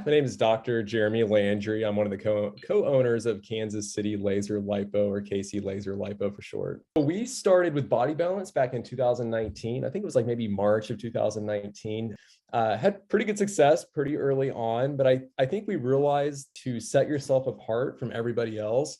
My name is Dr. Jeremy Landry. I'm one of the co-owners of Kansas City Laser Lipo, or KC Laser Lipo for short. We started with Body Balance back in 2019. I think it was like maybe March of 2019. Had pretty good success pretty early on, but I think we realized to set yourself apart from everybody else,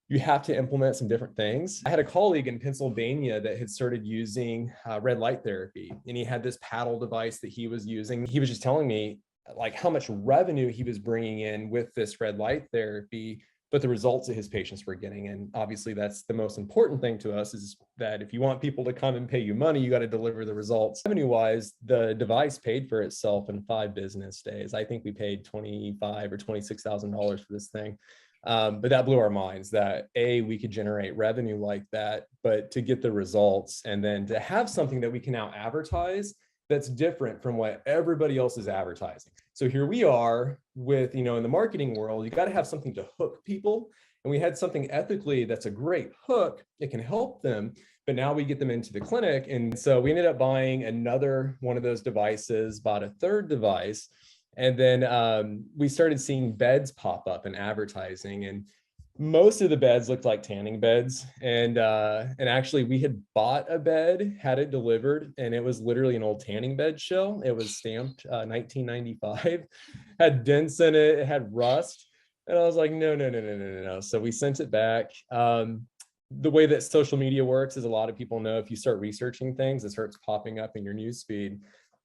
you have to implement some different things. I had a colleague in Pennsylvania that had started using red light therapy, and he had this paddle device that he was using. He was just telling me like how much revenue he was bringing in with this red light therapy, but the results that his patients were getting. And obviously that's the most important thing to us, is that if you want people to come and pay you money, you got to deliver the results. Revenue wise, the device paid for itself in 5 business days. I think we paid $25,000 or $26,000 for this thing. But that blew our minds that we could generate revenue like that, but to get the results and then to have something that we can now advertise that's different from what everybody else is advertising. So here we are with, in the marketing world, you got to have something to hook people. And we had something ethically that's a great hook. It can help them, but now we get them into the clinic. And so we ended up buying another one of those devices, bought a third device. And then we started seeing beds pop up in advertising, and most of the beds looked like tanning beds. And actually we had bought a bed, had it delivered, and it was literally an old tanning bed shell. It was stamped 1995, had dents in it, it had rust. And I was like, no. So we sent it back. The way that social media works is, a lot of people know, if you start researching things, it starts popping up in your newsfeed.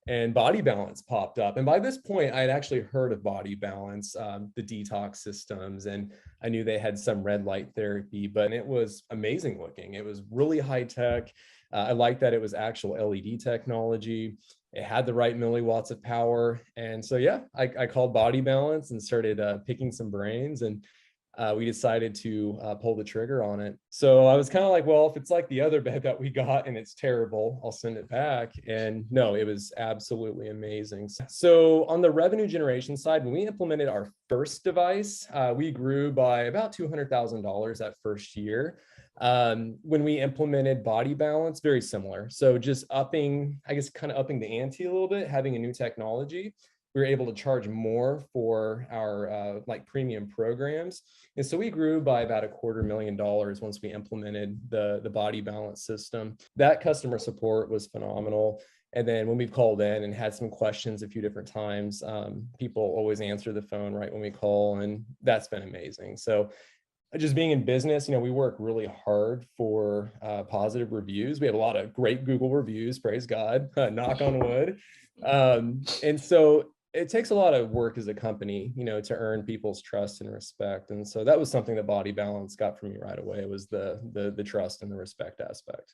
And Body Balance popped up. And by this point, I had actually heard of Body Balance, the detox systems, and I knew they had some red light therapy, but it was amazing looking. It was really high tech. I liked that it was actual LED technology. It had the right milliwatts of power. And so, yeah, I called Body Balance and started picking some brains, and we decided to pull the trigger on it. So I was kind of like, well, if it's like the other bed that we got and it's terrible, I'll send it back. And no, it was absolutely amazing. So on the revenue generation side, when we implemented our first device, we grew by about $200,000 that first year. When we implemented Body Balance, very similar. So just upping the ante a little bit, having a new technology. We were able to charge more for our premium programs. And so we grew by about $250,000 once we implemented the Body Balance system. That customer support was phenomenal. And then when we've called in and had some questions a few different times, people always answer the phone right when we call, and that's been amazing. So just being in business, we work really hard for positive reviews. We have a lot of great Google reviews, praise God, knock on wood. And so it takes a lot of work as a company, to earn people's trust and respect. And so that was something that Body Balance got from me right away, was the trust and the respect aspect.